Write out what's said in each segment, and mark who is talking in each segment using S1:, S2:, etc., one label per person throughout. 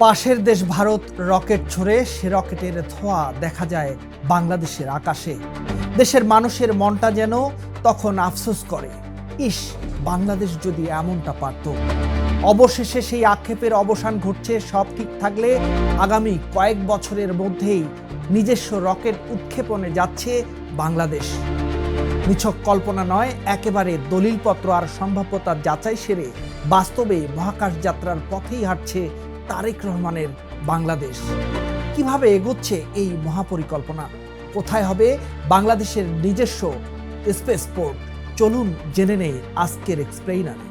S1: পাশের দেশ ভারত রকেট ছড়ে সে রকেটের ধোঁয়া দেখা যায় বাংলাদেশের আকাশে। দেশের মানুষের মনটা যেন তখন আফসোস করে, ইস বাংলাদেশ যদি এমনটা পারত। অবশেষে সেই আক্ষেপের অবসান ঘটছে। সব ঠিক থাকলে আগামী কয়েক বছরের মধ্যেই নিজস্ব রকেট উৎক্ষেপণে যাচ্ছে বাংলাদেশ। নিছক কল্পনা নয়, একেবারে দলিলপত্র আর সম্ভাব্যতার যাচাই সেরে বাস্তবে মহাকাশ যাত্রার পথেই হাঁটছে তারেক রহমানের বাংলাদেশ। কিভাবে এগোচ্ছে এই মহাপরিকল্পনা? কোথায় হবে বাংলাদেশের নিজস্ব স্পেস পোর্ট? চলুন জেনে নেই আজকের এক্সপ্লেইনারে।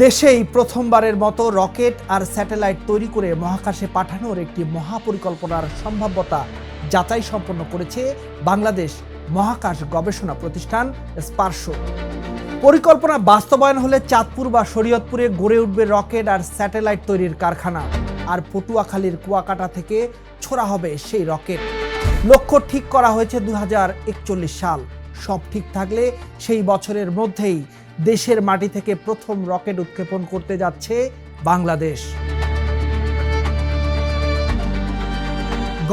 S1: দেশেই প্রথমবারের মতো রকেট আর স্যাটেলাইট তৈরি করে মহাকাশে পাঠানোর একটি মহাপরিকল্পনার সম্ভাব্যতা যাচাই সম্পন্ন করেছে বাংলাদেশ মহাকাশ গবেষণা প্রতিষ্ঠান স্পারশো। পরিকল্পনা বাস্তবায়ন হলে চাঁদপুর বা শরীয়তপুরে গড়ে উঠবে রকেট আর স্যাটেলাইট তৈরির কারখানা, আর পটুয়াখালীর কুয়াকাটা থেকে ছোড়া হবে সেই রকেট। লক্ষ্য ঠিক করা হয়েছে 2041 সাল। সব ঠিক থাকলে সেই বছরের মধ্যেই দেশের মাটি থেকে প্রথম রকেট উৎক্ষেপণ করতে যাচ্ছে বাংলাদেশ।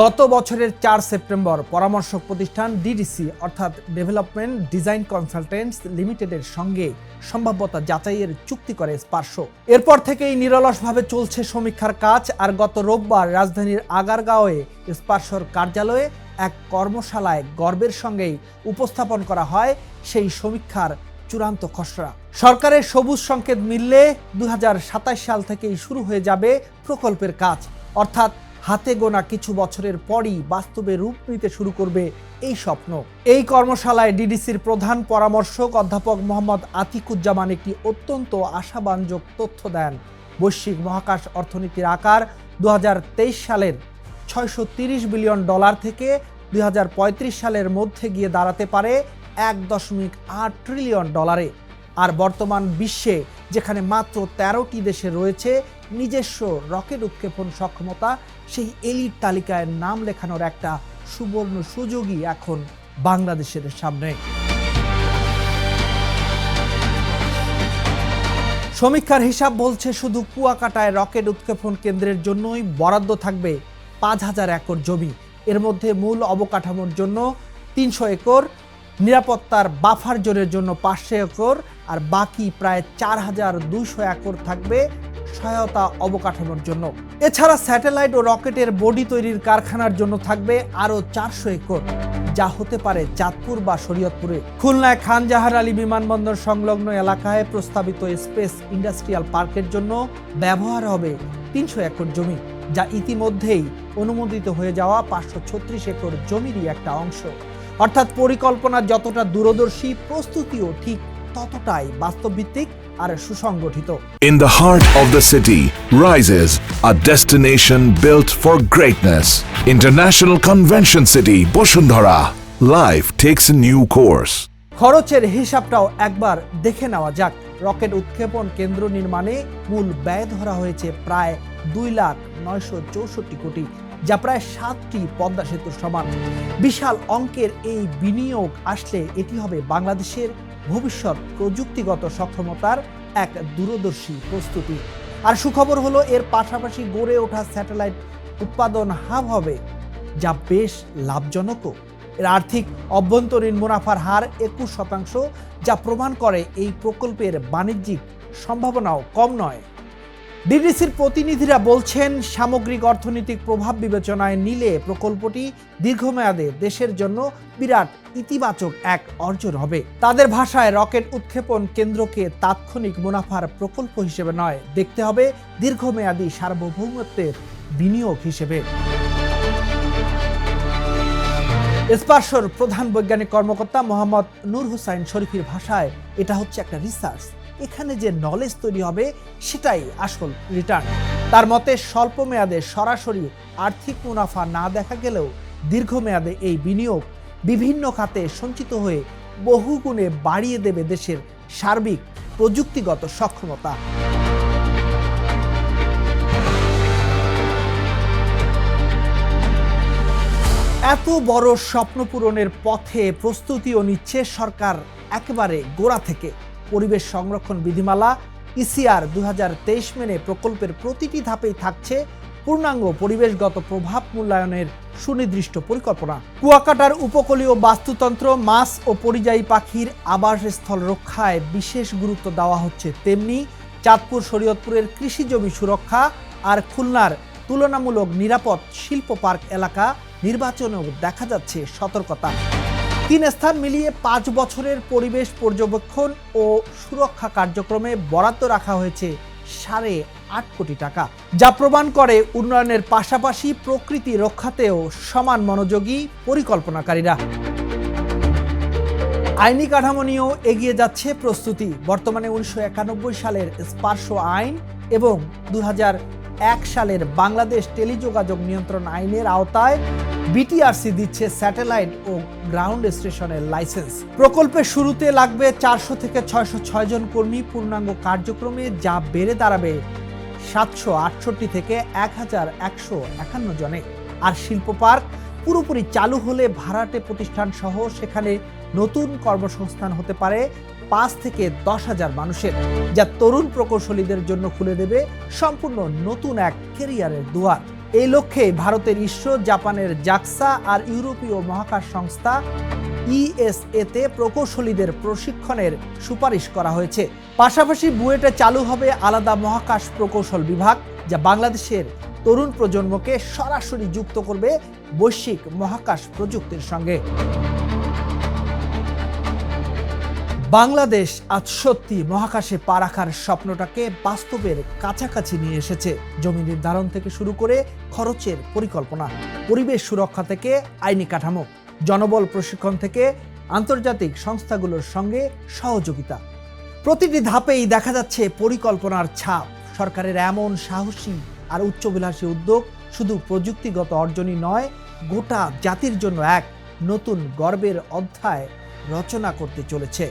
S1: গত বছরের 4 সেপ্টেম্বর পরামর্শক প্রতিষ্ঠান ডিডিসি অর্থাৎ ডেভেলপমেন্ট ডিজাইন কনসালটেন্টস লিমিটেডের সঙ্গে সম্ভাব্যতা যাচাইয়ের চুক্তি করে স্পারশো। এরপর থেকেই নিরলসভাবে চলছে সমীক্ষার কাজ। আর গত রোববার রাজধানীর আগারগাঁওয়ে স্পারশোর কার্যালয়ে এক কর্মশালায় গর্বের সঙ্গেই উপস্থাপন করা হয় সেই সমীক্ষার চূড়ান্ত খসড়া। সরকারের সবুজ সংকেত মিললে 2027 সাল থেকেই শুরু হয়ে যাবে প্রকল্পের কাজ, অর্থাৎ হাতে গোনা কিছু বছরের পরই বাস্তবে রূপ নিতে শুরু করবে এই স্বপ্ন। এই কর্মশালায় ডিডিসির প্রধান পরামর্শক অধ্যাপক মোহাম্মদ আতিকুজ্জামান একটি অত্যন্ত আশাব্যঞ্জক তথ্য দেন। বৈশ্বিক মহাকাশ অর্থনীতির আকার 2023 সালের $630 বিলিয়ন থেকে 2035 সালের মধ্যে গিয়ে দাঁড়াতে পারে $1.8 ট্রিলিয়ন। আর বর্তমান বিশ্বে যেখানে মাত্র 13টি দেশে রয়েছে নিজস্ব রকেট উৎক্ষেপণ সক্ষমতা, সেই এলিট তালিকায় নাম লেখানোর একটা সুবর্ণ সুযোগই এখন বাংলাদেশের সামনে। সমীক্ষার হিসাব বলছে শুধু কুয়াকাটায় রকেট উৎক্ষেপণ কেন্দ্রের জন্যই বরাদ্দ থাকবে 5000 একর জমি। এর মধ্যে মূল অবকাঠামোর জন্য 300 একর, নিরাপত্তার বাফার জোনের জন্য 500 একর, আর বাকি প্রায় 4200 একর থাকবে সহায়তা অবকাঠামোর জন্য। এছাড়া স্যাটেলাইট ও রকেটের বডি তৈরির কারখানার জন্য থাকবে আরও 400 একর, যা হতে পারে চাঁদপুর বা শরীয়তপুরে। খুলনায় খান জাহান আলী বিমানবন্দর সংলগ্ন এলাকায় প্রস্তাবিত স্পেস ইন্ডাস্ট্রিয়াল পার্কের জন্য ব্যবহার হবে 300 একর জমি, যা ইতিমধ্যেই অনুমোদিত হয়ে যাওয়া 536 একর জমিরই একটা অংশ। অর্থাৎ পরিকল্পনা যতটা দূরদর্শী, প্রস্তুতিও ঠিক ততটাই বাস্তবভিত্তিক আর সুসংগঠিত।
S2: In the heart of the city rises a destination built for greatness. International Convention City, Bosundhara. Life takes a new course.
S1: খরচের হিসাবটাও একবার দেখে নেওয়া যাক। রকেট উৎক্ষেপণ কেন্দ্র নির্মাণে মূল ব্যয় ধরা হয়েছে প্রায় 2,964 কোটি, যা প্রায় 7টি পদ্মা সেতুর সমান। বিশাল অঙ্কের এই বিনিয়োগ আসলে এটি হবে বাংলাদেশের ভবিষ্যৎ প্রযুক্তিগত সক্ষমতার এক দূরদর্শী প্রস্তুতি। আর সুখবর হলো এর পাশাপাশি গড়ে ওঠা স্যাটেলাইট উৎপাদন হাব হবে, যা বেশ লাভজনকও। এর আর্থিক অভ্যন্তরীণ মুনাফার হার 21%, যা প্রমাণ করে এই প্রকল্পের বাণিজ্যিক সম্ভাবনাও কম নয়। ডিডিসির প্রতিনিধিরা বলছেন, সামগ্রিক অর্থনৈতিক প্রভাব বিবেচনায় নিলে প্রকল্পটি দীর্ঘমেয়াদে দেশের জন্য বিরাট ইতিবাচক এক অর্জন হবে। তাদের ভাষায় রকেট উৎক্ষেপণ কেন্দ্রকে তাৎক্ষণিক মুনাফার প্রকল্প হিসেবে নয়, দেখতে হবে দীর্ঘমেয়াদী সার্বভৌমত্বের বিনিয়োগ হিসেবে। স্পারশোর প্রধান বৈজ্ঞানিক কর্মকর্তা মোহাম্মদ নূর হোসাইন শরীফের ভাষায় এটা হচ্ছে একটা রিসার্চ। এখানে যে নলেজ তৈরি হবে সেটাই আসল রিটার্ন। তার মতে স্বল্প মেয়াদে সরাসরি আর্থিক মুনাফা না দেখা গেলেও দীর্ঘমেয়াদে এই বিনিয়োগ বিভিন্ন খাতে সঞ্চিত হয়ে বহুগুণে বাড়িয়ে দেবে দেশের সার্বিক প্রযুক্তিগত সক্ষমতা। এত বড় স্বপ্ন পূরণের পথে প্রস্তুতিও নিচ্ছে সরকার একেবারে গোড়া থেকে। পরিবেশ সংরক্ষণ বিধিমালা ইসিআর 2023 মেনে প্রকল্পের প্রতিটি ধাপেই থাকছে পূর্ণাঙ্গ পরিবেশগত প্রভাব মূল্যায়নের সুনির্দিষ্ট পরিকল্পনা। কুয়াকাটার উপকূলীয় বাস্তুতন্ত্র, মাছ ও পরিযায়ী পাখির আবাসস্থল রক্ষায় বিশেষ গুরুত্ব দেওয়া হচ্ছে, তেমনি চাঁদপুর শরীয়তপুরের কৃষি জমি সুরক্ষা আর খুলনার তুলনামূলক নিরাপদ শিল্প পার্ক এলাকা নির্বাচনেও দেখা যাচ্ছে সতর্কতা। 3 স্থান মিলিয়ে 5 বছরের পরিবেশ পর্যবেক্ষণ ও সুরক্ষা কার্যক্রমে বরাদ্দ রাখা হয়েছে 8.5 কোটি টাকা, যা প্রমাণ করে উন্নয়নের পাশাপাশি প্রকৃতি রক্ষাতেও সমান মনোযোগী পরিকল্পনাকারীরা। আইনি কাঠামো নিয়েও এগিয়ে যাচ্ছে প্রস্তুতি। বর্তমানে 1991 সালের স্পার্শো আইন এবং 2001 সালের বাংলাদেশ টেলিযোগাযোগ নিয়ন্ত্রণ আইনের আওতায় বিটিআরসি দিচ্ছে স্যাটেলাইট ও গ্রাউন্ড স্টেশনের লাইসেন্স। প্রকল্পের শুরুতে লাগবে 400 থেকে 606 জন কর্মী পূর্ণাঙ্গ কার্যক্রমে, যা বেড়ে দাঁড়াবে 768 থেকে 1151 জনে। আর শিল্প পার্ক পুরোপুরি চালু হলে ভাড়াটে প্রতিষ্ঠান সহ সেখানে নতুন কর্মসংস্থান হতে পারে 5 থেকে 10,000 মানুষের, যা তরুণ প্রকৌশলীদের জন্য খুলে দেবে সম্পূর্ণ নতুন এক ক্যারিয়ারের দুয়ার। এই লক্ষ্যে ভারতের ইসরো, জাপানের জাক্সা আর ইউরোপীয় মহাকাশ সংস্থা ইএসএতে প্রকৌশলীদের প্রশিক্ষণের সুপারিশ করা হয়েছে। পাশাপাশি বুয়েটে চালু হবে আলাদা মহাকাশ প্রকৌশল বিভাগ, যা বাংলাদেশের তরুণ প্রজন্মকে সরাসরি যুক্ত করবে বৈশ্বিক মহাকাশ প্রযুক্তির সঙ্গে। বাংলাদেশ আজ সত্যি মহাকাশে পা রাখার স্বপ্নটাকে বাস্তবের কাছাকাছি নিয়ে এসেছে। জমি নির্ধারণ থেকে শুরু করে খরচের পরিকল্পনা, পরিবেশ সুরক্ষা থেকে আইনি কাঠামো, জনবল প্রশিক্ষণ থেকে আন্তর্জাতিক সংস্থাগুলোর সঙ্গে সহযোগিতা, প্রতিটি ধাপেই দেখা যাচ্ছে পরিকল্পনার ছাপ। সরকারের এমন সাহসী আর উচ্চবিলাসী উদ্যোগ শুধু প্রযুক্তিগত অর্জনই নয়, গোটা জাতির জন্য এক নতুন গর্বের অধ্যায় রচনা করতে চলেছে।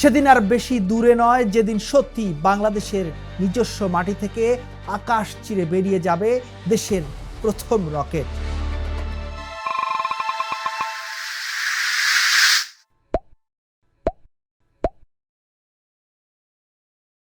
S1: সেদিন আর বেশি দূরে নয়, যেদিন সত্যি বাংলাদেশের নিজস্ব মাটি থেকে আকাশ চিরে বেরিয়ে যাবে দেশের প্রথম রকেট।